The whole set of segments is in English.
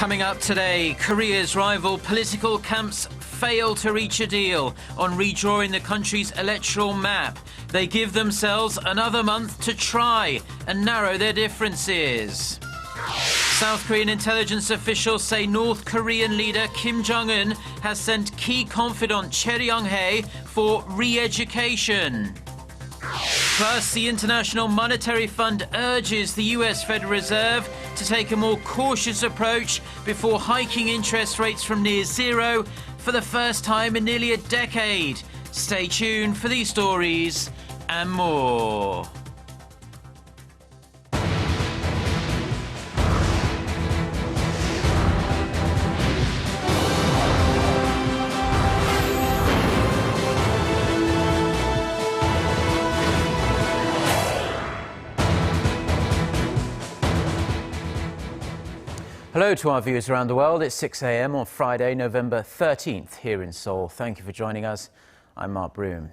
Coming up today, Korea's rival political camps fail to reach a deal on redrawing the country's electoral map. They give themselves another month to try and narrow their differences. South Korean intelligence officials say North Korean leader Kim Jong-un has sent key confidant Choe Ryong-hae for re-education. Plus, the International Monetary Fund urges the US Federal Reserve to take a more cautious approach before hiking interest rates from near zero for the first time in nearly a decade. Stay tuned for these stories and more. Hello to our viewers around the world. It's 6 a.m. on Friday, November 13th here in Seoul. Thank you for joining us. I'm Mark Broome.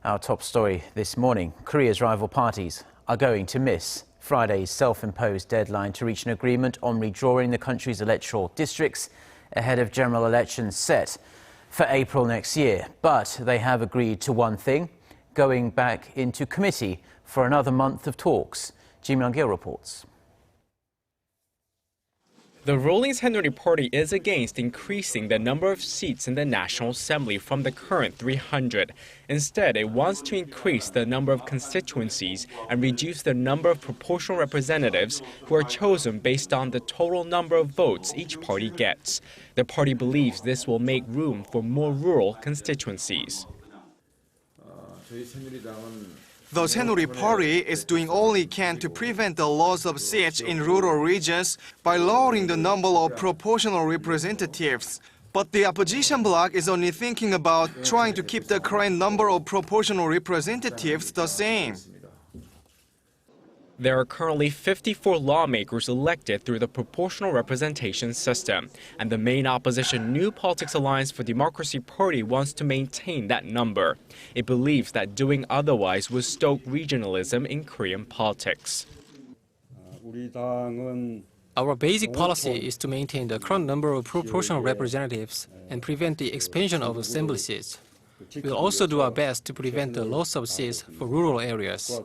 Our top story this morning, Korea's rival parties are going to miss Friday's self-imposed deadline to reach an agreement on redrawing the country's electoral districts ahead of general elections set for April next year. But they have agreed to one thing, going back into committee for another month of talks. Kim Jong-un reports. The ruling Saenuri Party is against increasing the number of seats in the National Assembly from the current 300. Instead, it wants to increase the number of constituencies and reduce the number of proportional representatives who are chosen based on the total number of votes each party gets. The party believes this will make room for more rural constituencies. The Saenuri Party is doing all it can to prevent the loss of seats in rural regions by lowering the number of proportional representatives. But the opposition bloc is only thinking about trying to keep the current number of proportional representatives the same. There are currently 54 lawmakers elected through the proportional representation system, and the main opposition New Politics Alliance for Democracy Party wants to maintain that number. It believes that doing otherwise would stoke regionalism in Korean politics. Our basic policy is to maintain the current number of proportional representatives and prevent the expansion of assembly seats. We'll also do our best to prevent the loss of seats for rural areas.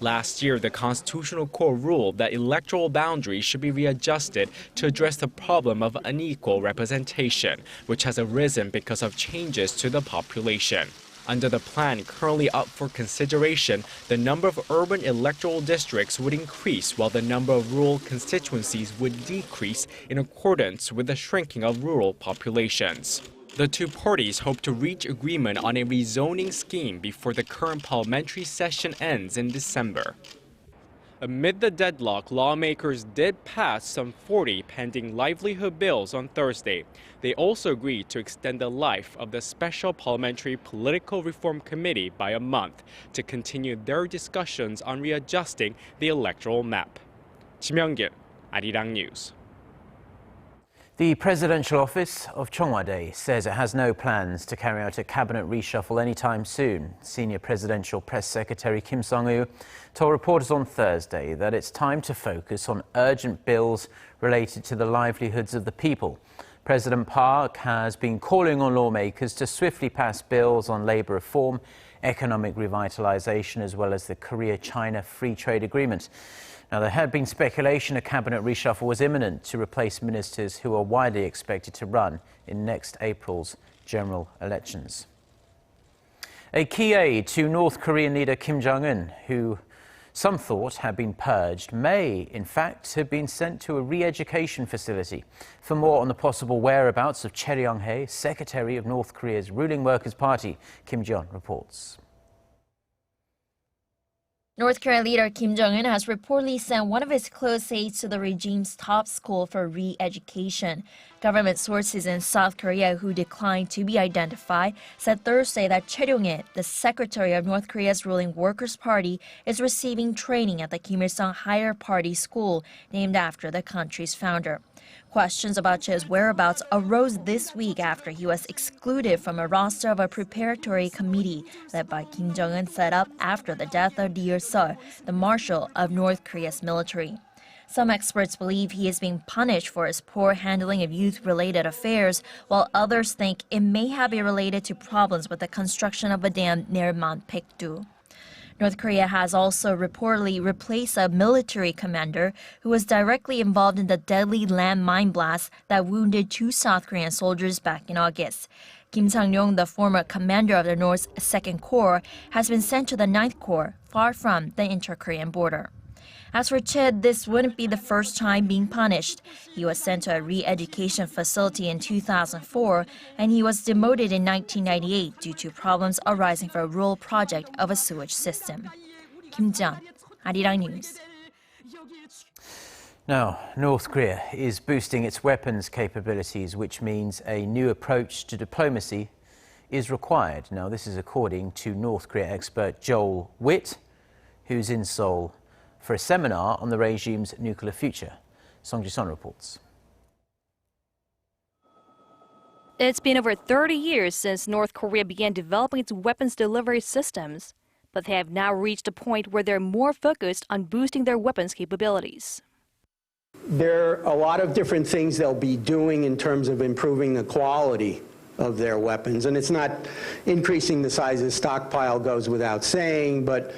Last year, the Constitutional Court ruled that electoral boundaries should be readjusted to address the problem of unequal representation, which has arisen because of changes to the population. Under the plan currently up for consideration, the number of urban electoral districts would increase while the number of rural constituencies would decrease in accordance with the shrinking of rural populations. The two parties hope to reach agreement on a rezoning scheme before the current parliamentary session ends in December. Amid the deadlock, lawmakers did pass some 40 pending livelihood bills on Thursday. They also agreed to extend the life of the Special Parliamentary Political Reform Committee by a month to continue their discussions on readjusting the electoral map. Kim Jong-un, Arirang News. The presidential office of Cheongwade says it has no plans to carry out a cabinet reshuffle anytime soon. Senior presidential press secretary Kim Jong-un told reporters on Thursday that it's time to focus on urgent bills related to the livelihoods of the people. President Park has been calling on lawmakers to swiftly pass bills on labor reform, economic revitalization, as well as the Korea-China Free Trade Agreement. Now, there had been speculation a cabinet reshuffle was imminent to replace ministers who are widely expected to run in next April's general elections. A key aide to North Korean leader Kim Jong-un, who some thought had been purged, may, in fact, have been sent to a re-education facility. For more on the possible whereabouts of Choe Ryong-hae, secretary of North Korea's ruling Workers' Party, Kim Jong reports. North Korean leader Kim Jong-un has reportedly sent one of his close aides to the regime's top school for re-education. Government sources in South Korea who declined to be identified said Thursday that Choe Ryong-hae, the secretary of North Korea's ruling Workers' Party, is receiving training at the Kim Il-sung Higher Party School, named after the country's founder. Questions about Choe's whereabouts arose this week after he was excluded from a roster of a preparatory committee led by Kim Jong-un set up after the death of Lee Il-sung, the marshal of North Korea's military. Some experts believe he is being punished for his poor handling of youth-related affairs, while others think it may have been related to problems with the construction of a dam near Mount Paektu. North Korea has also reportedly replaced a military commander who was directly involved in the deadly landmine blast that wounded 2 South Korean soldiers back in August. Kim Sang-ryong, the former commander of the North's 2nd Corps, has been sent to the 9th Corps, far from the inter-Korean border. As for Choe, this wouldn't be the first time being punished. He was sent to a re-education facility in 2004, and he was demoted in 1998 due to problems arising from a rural project of a sewage system. Kim Jong, Arirang News. Now, North Korea is boosting its weapons capabilities, which means a new approach to diplomacy is required. Now, this is according to North Korea expert Joel Witt, who's in Seoul for a seminar on the regime's nuclear future. Song Ji-sun reports. It's been over 30 years since North Korea began developing its weapons delivery systems, but they have now reached a point where they're more focused on boosting their weapons capabilities. There are a lot of different things they'll be doing in terms of improving the quality of their weapons, and it's not increasing the size of the stockpile goes without saying, but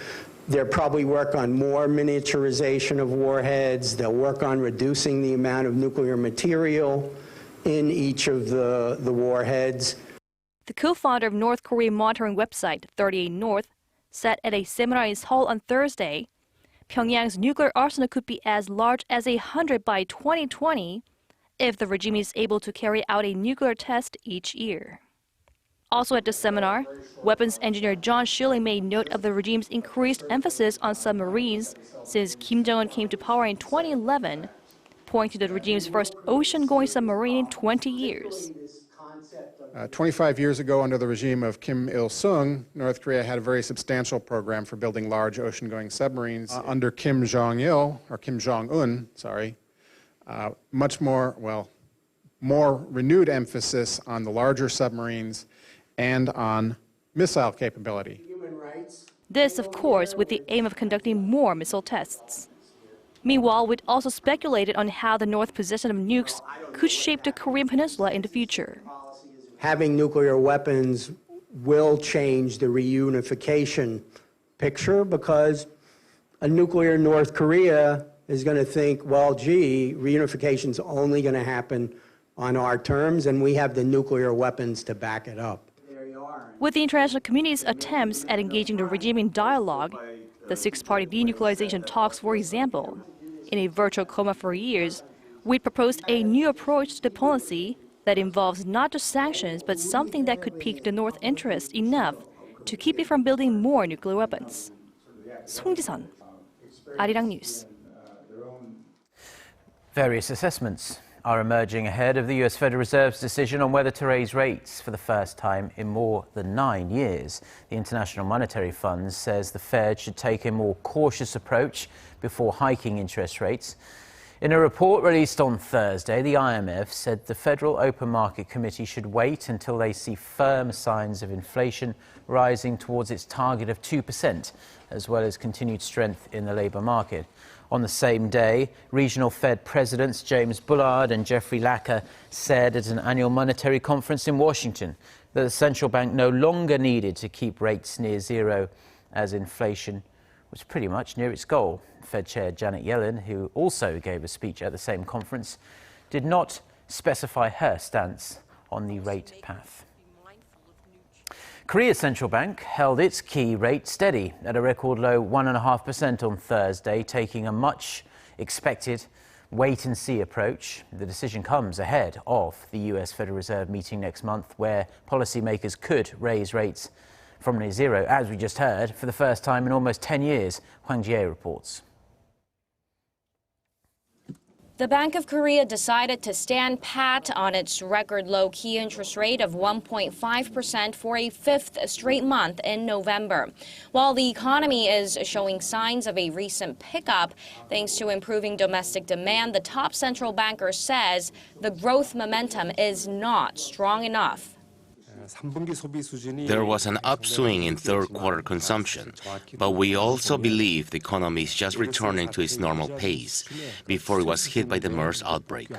they'll probably work on more miniaturization of warheads. They'll work on reducing the amount of nuclear material in each of the warheads. The co-founder of North Korea monitoring website 38North said at a seminar in Seoul on Thursday, Pyongyang's nuclear arsenal could be as large as 100 by 2020 if the regime is able to carry out a nuclear test each year. Also at the seminar, weapons engineer John Schilling made note of the regime's increased emphasis on submarines since Kim Jong-un came to power in 2011, pointing to the regime's first ocean-going submarine in 20 years. 25 years ago, under the regime of Kim Il-sung, North Korea had a very substantial program for building large ocean-going submarines. Under Kim Jong-un, much more renewed emphasis on the larger submarines and on missile capability. This, of course, with the aim of conducting more missile tests. Meanwhile, Witt also speculated on how the North's possession of nukes could shape the Korean peninsula in the future. Having nuclear weapons will change the reunification picture because a nuclear North Korea is going to think, well, gee, reunification is only going to happen on our terms, and we have the nuclear weapons to back it up. With the international community's attempts at engaging the regime in dialogue, the six-party denuclearization talks, for example, in a virtual coma for years, Witt proposed a new approach to diplomacy that involves not just sanctions, but something that could pique the North's interest enough to keep it from building more nuclear weapons. Song Ji-sun, Arirang News. Various assessments are emerging ahead of the US Federal Reserve's decision on whether to raise rates for the first time in more than 9 years. The International Monetary Fund says the Fed should take a more cautious approach before hiking interest rates. In a report released on Thursday, the IMF said the Federal Open Market Committee should wait until they see firm signs of inflation rising towards its target of 2%, as well as continued strength in the labour market. On the same day, regional Fed presidents James Bullard and Jeffrey Lacker said at an annual monetary conference in Washington that the central bank no longer needed to keep rates near zero as inflation was pretty much near its goal. Fed Chair Janet Yellen, who also gave a speech at the same conference, did not specify her stance on the rate path. Korea's central bank held its key rate steady at a record low 1.5% on Thursday, taking a much expected wait-and-see approach. The decision comes ahead of the US Federal Reserve meeting next month, where policymakers could raise rates from near zero, as we just heard, for the first time in almost 10 years. Hwang Ji-ae reports. The Bank of Korea decided to stand pat on its record low key interest rate of 1.5% for a fifth straight month in November. While the economy is showing signs of a recent pickup, thanks to improving domestic demand, the top central banker says the growth momentum is not strong enough. There was an upswing in third quarter consumption, but we also believe the economy is just returning to its normal pace before it was hit by the MERS outbreak.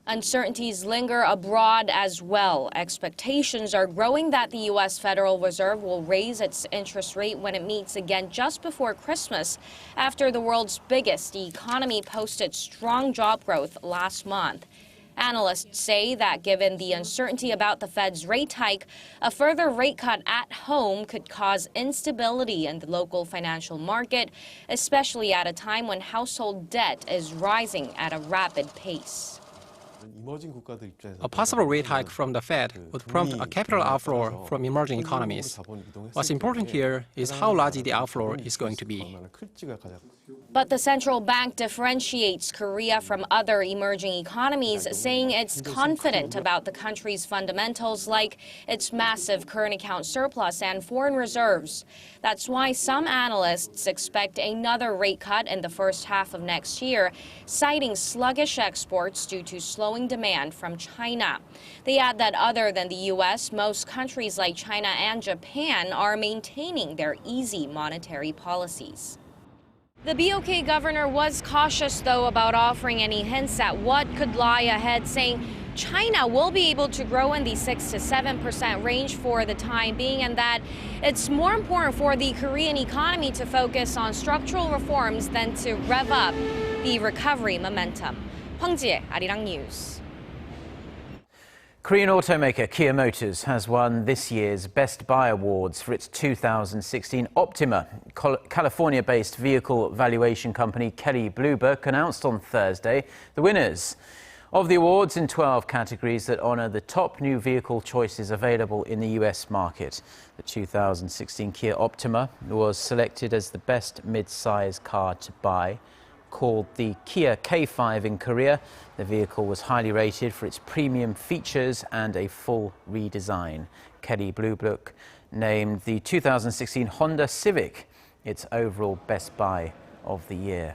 Uncertainties linger abroad as well. Expectations are growing that the U.S. Federal Reserve will raise its interest rate when it meets again just before Christmas, after the world's biggest economy posted strong job growth last month. Analysts say that given the uncertainty about the Fed's rate hike, a further rate cut at home could cause instability in the local financial market, especially at a time when household debt is rising at a rapid pace. A possible rate hike from the Fed would prompt a capital outflow from emerging economies. What's important here is how large the outflow is going to be. But the central bank differentiates Korea from other emerging economies, saying it's confident about the country's fundamentals, like its massive current account surplus and foreign reserves. That's why some analysts expect another rate cut in the first half of next year, citing sluggish exports due to slowing demand from China. They add that other than the U.S., most countries like China and Japan are maintaining their easy monetary policies. The BOK governor was cautious, though, about offering any hints at what could lie ahead, saying China will be able to grow in the 6 to 7% range for the time being, and that it's more important for the Korean economy to focus on structural reforms than to rev up the recovery momentum. Hwang Ji-ae, Arirang News. Korean automaker Kia Motors has won this year's Best Buy Awards for its 2016 Optima. California-based vehicle valuation company Kelley Blue Book announced on Thursday the winners of the awards in 12 categories that honor the top new vehicle choices available in the U.S. market. The 2016 Kia Optima was selected as the best mid-size car to buy. Called the Kia K5 in Korea, the vehicle was highly rated for its premium features and a full redesign. Kelley Blue Book named the 2016 Honda Civic its overall Best Buy of the year.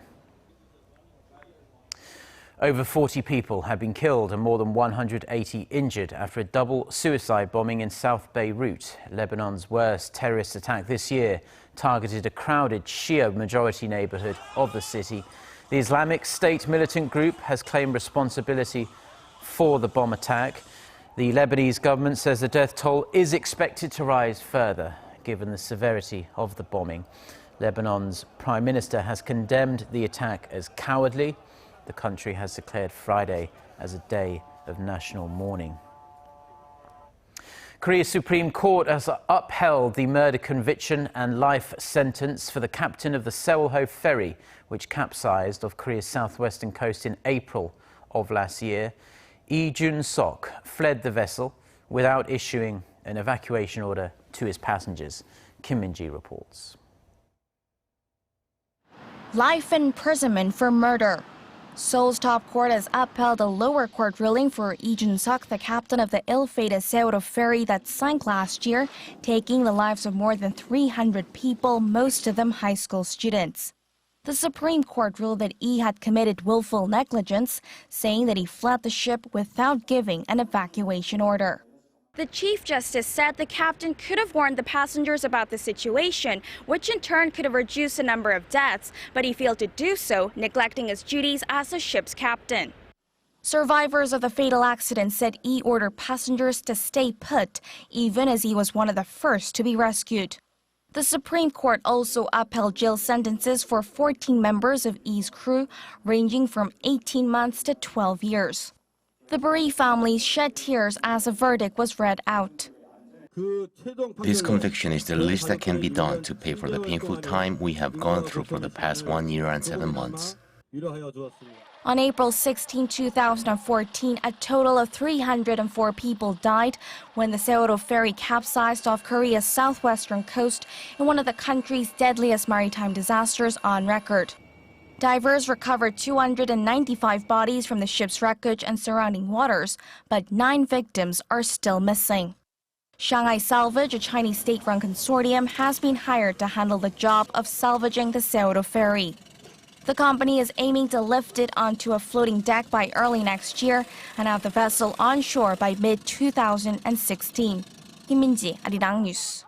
Over 40 people have been killed and more than 180 injured after a double suicide bombing in South Beirut. Lebanon's worst terrorist attack this year targeted a crowded Shia majority neighborhood of the city. The Islamic State militant group has claimed responsibility for the bomb attack. The Lebanese government says the death toll is expected to rise further, given the severity of the bombing. Lebanon's prime minister has condemned the attack as cowardly. The country has declared Friday as a day of national mourning. Korea's Supreme Court has upheld the murder conviction and life sentence for the captain of the Seoul ferry, which capsized off Korea's southwestern coast in April of last year. Lee Jun-sok fled the vessel without issuing an evacuation order to his passengers. Kim Min-ji reports. Life imprisonment for murder. Seoul's top court has upheld a lower court ruling for Lee Jun-sok, the captain of the ill-fated Seoul ferry that sank last year, taking the lives of more than 300 people, most of them high school students. The Supreme Court ruled that Lee had committed willful negligence, saying that he fled the ship without giving an evacuation order. The Chief Justice said the captain could have warned the passengers about the situation, which in turn could have reduced the number of deaths, but he failed to do so, neglecting his duties as the ship's captain. Survivors of the fatal accident said Lee ordered passengers to stay put, even as he was one of the first to be rescued. The Supreme Court also upheld jail sentences for 14 members of Lee's crew, ranging from 18 months to 12 years. The bereaved families shed tears as a verdict was read out. This conviction is the least that can be done to pay for the painful time we have gone through for the past 1 year and 7 months. On April 16, 2014, a total of 304 people died when the Seoul ferry capsized off Korea's southwestern coast in one of the country's deadliest maritime disasters on record. Divers recovered 295 bodies from the ship's wreckage and surrounding waters, but 9 victims are still missing. Shanghai Salvage, a Chinese state-run consortium, has been hired to handle the job of salvaging the Seoul ferry. The company is aiming to lift it onto a floating deck by early next year and have the vessel onshore by mid-2016. Kim Min-ji, Arirang News.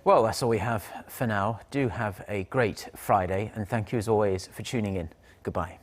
Well, that's all we have for now. Do have a great Friday, and thank you as always for tuning in. Goodbye.